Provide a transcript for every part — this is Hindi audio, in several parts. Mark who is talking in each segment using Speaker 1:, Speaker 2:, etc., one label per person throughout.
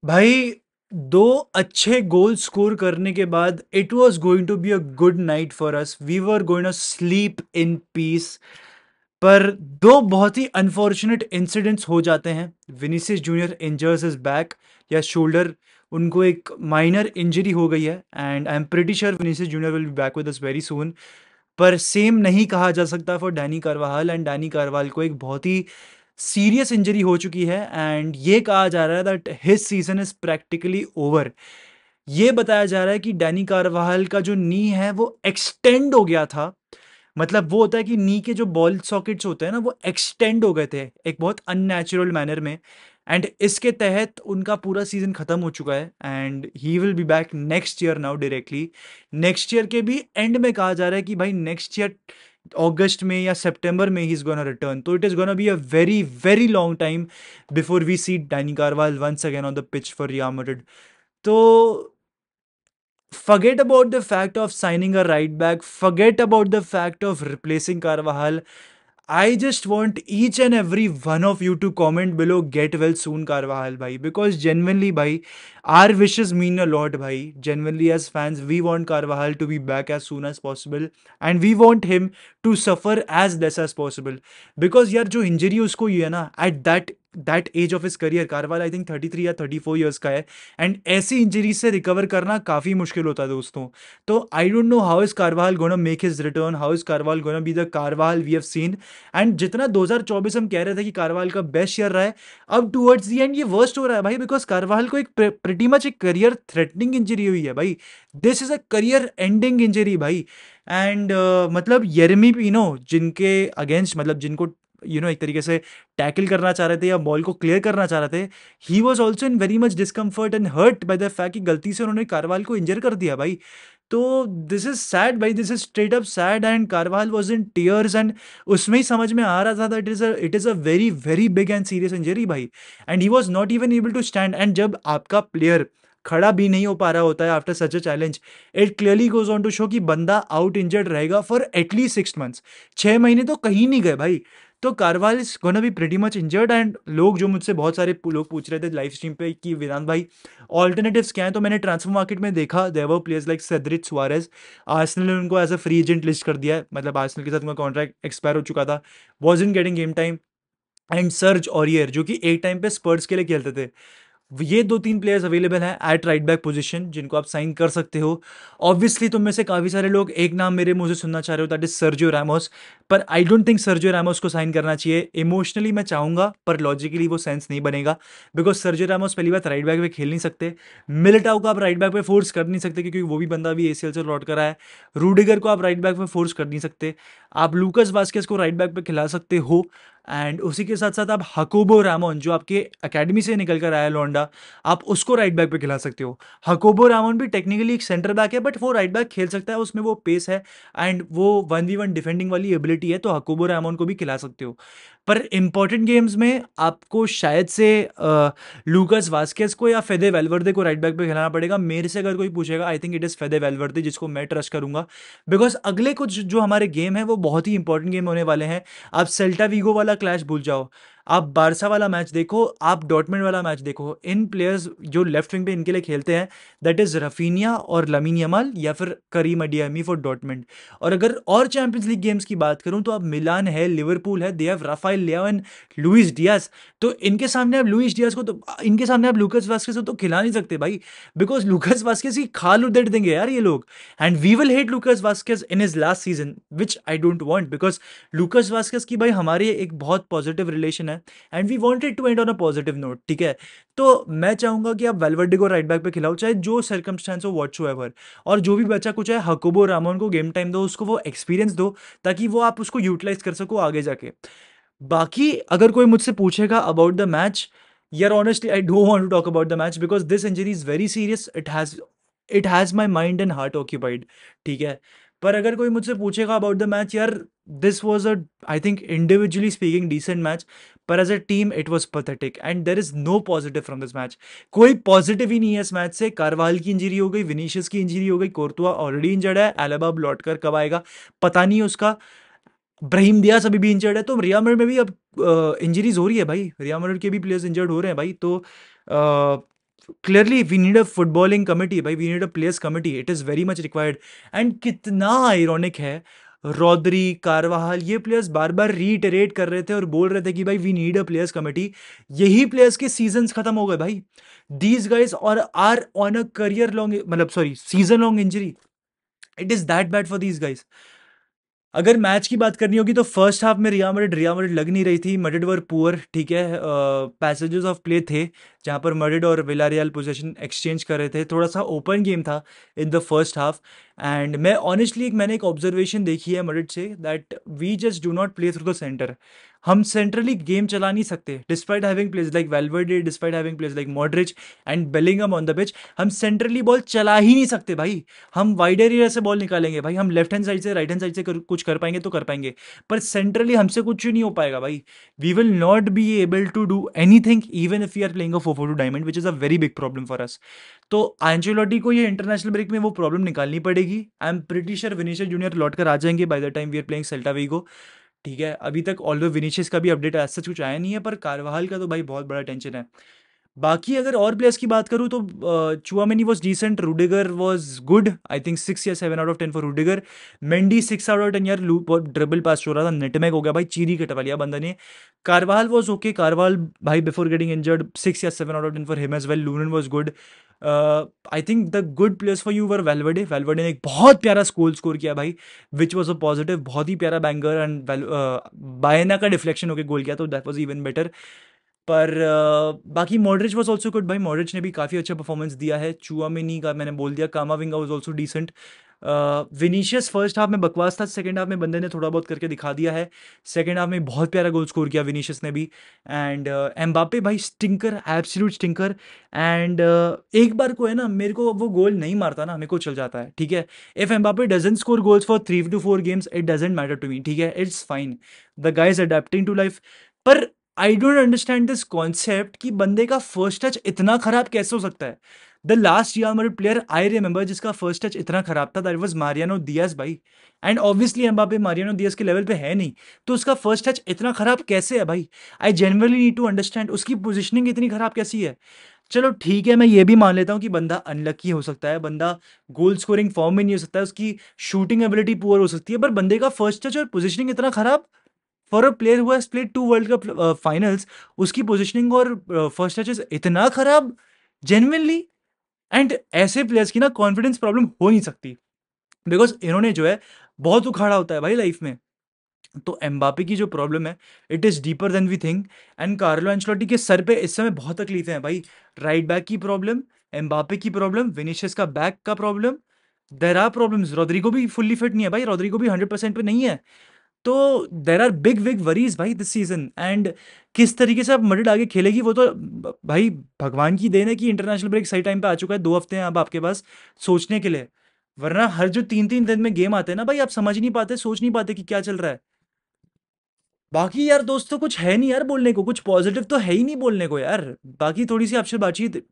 Speaker 1: भाई, दो अच्छे गोल स्कोर करने के बाद it was going to be a good night for us. We were going to sleep in peace. पर दो बहुत ही अनफॉर्चुनेट इंसिडेंट्स हो जाते हैं। Vinicius Junior injures is back या शोल्डर, उनको एक माइनर इंजरी हो गई है and I am pretty sure Vinicius Junior will be back with us very soon. पर सेम नहीं कहा जा सकता for Dani Carvajal, and Dani कार्वाल को एक बहुत ही सीरियस इंजरी हो चुकी है एंड ये कहा जा रहा है that his season is practically over. ये बताया जा रहा है कि डैनी कार्वाहल का जो नी है वो एक्सटेंड हो गया था। मतलब वो होता है कि नी के जो बॉल सॉकेट्स होते हैं ना, वो एक्सटेंड हो गए थे एक बहुत अननेचुरल मैनर में। एंड इसके तहत उनका पूरा सीजन खत्म हो चुका है and he will be back next year now directly. Next year के भी एंड में कहा जा रहा है कि भाई नेक्स्ट ईयर अगस्त में या सितंबर में ही इज गोना रिटर्न। तो it is gonna be a very very long time before we see Dani Carvajal once again on the pitch for Real Madrid. तो forget about the fact of signing a right back, forget about the fact of replacing Carvajal. I just want each and every one of you to comment below, get well soon, Carvajal, bhai. Because genuinely, bhai, our wishes mean a lot, bhai. Genuinely, as fans, we want Carvajal to be back as soon as possible. And we want him to suffer as less as possible. Because यार जो इंजरी उसको हुई है ना, at that age of his career, Carvajal I think 33 या 34 ईयर्स का है। एंड ऐसी इंजरी से रिकवर करना काफ़ी मुश्किल होता है दोस्तों। तो I don't know how is Carvajal gonna make his return, how is Carvajal gonna be the Carvajal we have seen. And जितना 2024 हम कह रहे थे कि कारवाल का बेस्ट ईयर रहा है, अब टुवर्ड्स दी एंड ये वर्स्ट हो रहा है भाई। बिकॉज कारवाल को एक प्रिटी मच एक करियर थ्रेटनिंग इंजरी हुई है भाई। This is a career ending injury भाई। एंड मतलब येरेमी पिनो जिनके अगेंस्ट, मतलब जिनको एक तरीके से टैकल करना चाह रहे थे या बॉल को क्लियर करना चाह रहे थे, he was also in very much discomfort and hurt by the fact कि गलती से उन्होंने कारवाल को इंजर कर दिया भाई। तो दिस इज सैड भाई, this is straight up sad and Carvajal was in tears. And उसमें ही समझ में आ रहा था that it is a very very big and serious injury भाई। And he was not even able to stand. And जब आपका प्लेयर खड़ा भी नहीं हो पा रहा होता है after such a challenge, it clearly goes on to show कि बंदा आउट इंजर्ड रहेगा फॉर एटलीस्ट 6 मंथ्स। 6 महीने तो कहीं नहीं गए भाई। तो Carvajal is gonna be pretty much injured. And लोग जो मुझसे बहुत सारे लोग पूछ रहे थे लाइव स्ट्रीम पे कि वेदांत भाई ऑल्टरनेटिव्स क्या हैं, तो मैंने ट्रांसफर मार्केट में देखा there were players like Cedric Soares. Arsenal ने उनको as a free agent list कर दिया है, मतलब आर्सेनल के साथ उनका कॉन्ट्रैक्ट एक्सपायर हो चुका था, was in getting game time. And Serge Aurier जो कि एक टाइम पे स्पर्स के लिए खेलते थे, ये दो तीन प्लेयर्स अवेलेबल हैं एट राइट बैक पोजीशन जिनको आप साइन कर सकते हो। ऑब्वियसली तुम में से काफ़ी सारे लोग एक नाम मेरे मुंह से सुनना चाह रहे हो, दैट इज सर्जियो रैमोस। पर I don't think Sergio Ramos को साइन करना चाहिए। इमोशनली मैं चाहूंगा पर लॉजिकली वो सेंस नहीं बनेगा। बिकॉज सर्जियो रैमोस पहली बात राइट बैक पे खेल नहीं सकते। मिलिटाओ को आप राइट बैक पे फोर्स कर नहीं सकते क्योंकि वो भी बंदा भी एसीएल से लौट कर आया है। रूडिगर को आप राइट बैक पे फोर्स कर नहीं सकते। आप लूकस वास्केस को राइट बैक पे खिला सकते हो। एंड उसी के साथ साथ आप हकोबो रामोन जो आपके अकेडमी से निकल कर आया लौंडा, आप उसको राइट बैक पे खिला सकते हो। हकोबो रामोन भी टेक्निकली एक सेंटर बैक है बट वो राइट बैक खेल सकता है, उसमें वो पेस है एंड वो 1v1 डिफेंडिंग वाली एबिलिटी है, तो हकोबो रामोन को भी खिला सकते हो। पर इंपॉर्टेंट गेम्स में आपको शायद से लूकस वास्केस को या फेदे वेलवर्दे को राइट बैक पे खिलाना पड़ेगा। मेरे से अगर कोई पूछेगा आई थिंक इट इज़ फेदे वेलवर्दे जिसको मैं ट्रस्ट करूंगा। बिकॉज अगले कुछ जो हमारे गेम है वो बहुत ही इंपॉर्टेंट गेम होने वाले हैं। आप सेल्टा वीगो वाला क्लैश भूल जाओ, आप बारसा वाला मैच देखो, आप डॉटमेंट वाला मैच देखो। इन प्लेयर्स जो लेफ्ट विंग पे इनके लिए खेलते हैं, दैट इज रफीनिया और लमीन यमाल या फिर करीम अडियामी फॉर डॉटमेंट। और अगर और चैंपियंस लीग गेम्स की बात करूं तो अब मिलान है, लिवरपूल है, they have Rafael Leao and Luis Diaz. तो इनके सामने आप लुइस डियाज को तो, इनके सामने आप लूकस वास्केस को तो खिला नहीं सकते भाई। बिकॉज लूकस वास्केस की खाल उधेड़ देंगे यार ये लोग। And we will hate Lucas Vazquez in his last season which I don't want. Because Lucas Vazquez की भाई हमारी एक बहुत पॉजिटिव रिलेशन है and we wanted to end on a positive note, ठीक है। तो मैं चाहूंगा कि आप वेलवर्डे को राइट बैक पे खिलाओ चाहे जो सर्कमस्टेंस हो व्हाटसोएवर। और जो भी बच्चा कुछ है हकोबो रामोन को गेम टाइम दो, उसको वो एक्सपीरियंस दो ताकि वो आप उसको यूटिलाइज कर सको आगे जाके। बाकी अगर कोई मुझसे पूछेगा अबाउट द मैच, यार honestly I don't want to talk about the match because this injury is very serious. It has my mind and heart occupied, ठीक है। पर अगर कोई मुझसे पूछेगा अबाउट द मैच, यार this was a, I think individually speaking decent match, पर as a team it was pathetic and there is no positive from this match. कोई पॉजिटिव ही नहीं है इस मैच से। कारवाल की इंजरी हो गई, विनीशियस की इंजरी हो गई, कोर्तुआ ऑलरेडी इंजर्ड है, एलाबा अब लौट कर कब आएगा पता नहीं उसका, ब्राहिम दियास अभी भी इंजर्ड है। तो रियल मैड्रिड में भी अब इंजरीज हो रही है भाई, रियल मैड्रिड के भी प्लेयर्स इंजर्ड हो रहे हैं भाई। तो clearly we need a footballing committee भाई, we need a players committee, it is very much required. And कितना आयरॉनिक है, रॉद्री, कारवाहल, ये प्लेयर्स बार बार रीइटरेट कर रहे थे और बोल रहे थे कि भाई we need a players committee. यही प्लेयर्स के सीजन्स खत्म हो गए भाई। दीज गाइज और are on a career long, मतलब sorry, season long injury. It is that bad for these guys. अगर मैच की बात करनी होगी तो फर्स्ट हाफ में रिया मैड्रिड लग नहीं रही थी, मैड्रिड वर पुअर, ठीक है। पैसेजेस ऑफ प्ले थे जहाँ पर मैड्रिड और विलारियल पोजीशन एक्सचेंज कर रहे थे, थोड़ा सा ओपन गेम था in the first half. And मैं ऑनेस्टली मैंने एक ऑब्जर्वेशन देखी है मैड्रिड से, that we just do not play through the centre. हम सेंट्रली गेम चला नहीं सकते despite having players like Valverde, despite having players like Modric and Bellingham on the pitch. हम सेंट्रली बॉल चला ही नहीं सकते भाई। हम वाइडर एरिया से बॉल निकालेंगे भाई, हम लेफ्ट हैंड साइड से, राइट हैंड साइड से कुछ कर पाएंगे तो कर पाएंगे, पर सेंट्रली हमसे कुछ नहीं हो पाएगा भाई। We will not be able to do anything even if we are playing a 4-4-2 diamond, which is a very big problem for us. तो एंचेलोटी को ये इंटरनेशनल ब्रेक में वो प्रॉब्लम निकालनी पड़ेगी। I am pretty sure Vinicius Junior लौट कर आ जाएंगे by the time we are playing Celta Vigo, ठीक है। अभी तक ऑल्दो विनीशियस का भी अपडेट ऐसा सच कुछ आया नहीं है, पर कारवाहल का तो भाई बहुत बड़ा टेंशन है। बाकी अगर और प्लेयर्स की बात करूँ तो Tchouameni was decent, Rudiger was good, I think 6 या 7 out of 10 for Rudiger. Mendy 6 out of 10, यार लूप बहुत ड्रिबल पास हो रहा था, नेटमैक हो गया भाई, चीरी कटवा लिया बंदा ने। कारवाल वॉज ओके, कारवाल भाई बिफोर गेटिंग इंजर्ड 6 या 7 out of 10 for him as well. Lunin was good. I think the good players for you were Valverde. Valverde ने एक बहुत प्यारा स्कोर किया भाई, विच वॉज अ पॉजिटिव, बहुत ही प्यारा बैंगर। एंड बायना का डिफ्लेक्शन होकर गोल किया तो दैट वॉज इवन बेटर। पर बाकी मॉडरिच वॉज ऑल्सो गुड भाई, मॉडरिच ने भी काफ़ी अच्छा परफॉर्मेंस दिया है। चुआमेनी का मैंने बोल दिया, Camavinga was also decent. Vinicius first half में बकवास था, सेकंड हाफ में बंदे ने थोड़ा बहुत करके दिखा दिया है। सेकंड हाफ में बहुत प्यारा गोल स्कोर किया विनीशियस ने भी। एंड एम्बापे भाई स्टिंकर, एब्सोल्यूट स्टिंकर। एंड एक बार को है ना, मेरे को वो गोल नहीं मारता ना, मेरे को चल जाता है, ठीक है। If Mbappe doesn't score goals for 3 to 4 games, it doesn't matter to me, ठीक है, it's fine. The guy is adapting to life. पर I don't understand this concept कि बंदे का फर्स्ट टच इतना खराब कैसे हो सकता है। The last real player I remember जिसका फर्स्ट टच इतना खराब था, दैट वाज मारियानो दियाज भाई। And obviously Mbappe Mariano Diya's के लेवल पे है नहीं, तो उसका फर्स्ट टच इतना खराब कैसे है भाई। I genuinely need to understand उसकी पोजिशनिंग इतनी खराब कैसी है। चलो ठीक है, मैं ये भी मान लेता हूँ कि बंदा अनलकी हो सकता है, बंदा गोल स्कोरिंग फॉर्म में नहीं हो सकता है, उसकी शूटिंग एबिलिटी पुअर हो सकती है, पर बंदे का फर्स्ट टच और पोजिशनिंग इतना खराब for a player who has played 2 world cup finals, उसकी पोजिशनिंग और फर्स्ट टचेस इतना खराब, जेन्युइनली। एंड ऐसे प्लेयर्स की ना कॉन्फिडेंस प्रॉब्लम हो नहीं सकती, बिकॉज इन्होंने जो है बहुत उखाड़ा होता है भाई लाइफ में। तो एम्बापे की जो प्रॉब्लम है, it is deeper than we think. And Carlo Ancelotti के सर पे इस समय बहुत तकलीफें हैं भाई। राइट बैक की प्रॉब्लम, एम्बापे की प्रॉब्लम, विनीशियस का बैक का problem, there are problems. Rodrigo भी फुल्ली फिट नहीं है भाई, रॉड्रिगो भी 100% पे नहीं है। तो there are big big worries भाई दिस सीजन। एंड किस तरीके से अब मैड्रिड आगे खेलेगी वो तो भाई भगवान की देन है कि इंटरनेशनल ब्रेक सही टाइम पे आ चुका है, 2 हफ्ते हैं अब आपके पास सोचने के लिए। वरना हर जो 3-3 दिन में गेम आते हैं ना भाई, आप समझ नहीं पाते, सोच नहीं पाते कि क्या चल रहा है। बाकी यार दोस्तों कुछ है नहीं यार बोलने को, कुछ पॉजिटिव तो है ही नहीं बोलने को यार। बाकी थोड़ी सी आपसे बातचीत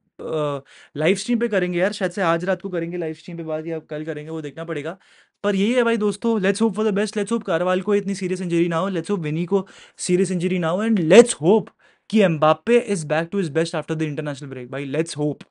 Speaker 1: लाइव स्ट्रीम पे करेंगे यार, शायद से आज रात को करेंगे लाइव स्ट्रीम पे बात, या कल करेंगे, वो देखना पड़ेगा। पर यही है भाई दोस्तों, let's hope for the best. Let's hope Karwal को इतनी सीरियस इंजरी ना हो, लेट्स होप विनी को सीरियस इंजरी ना हो, एंड लेट्स होप कि Mbappe is back to is best after the international break भाई, लेट्स होप।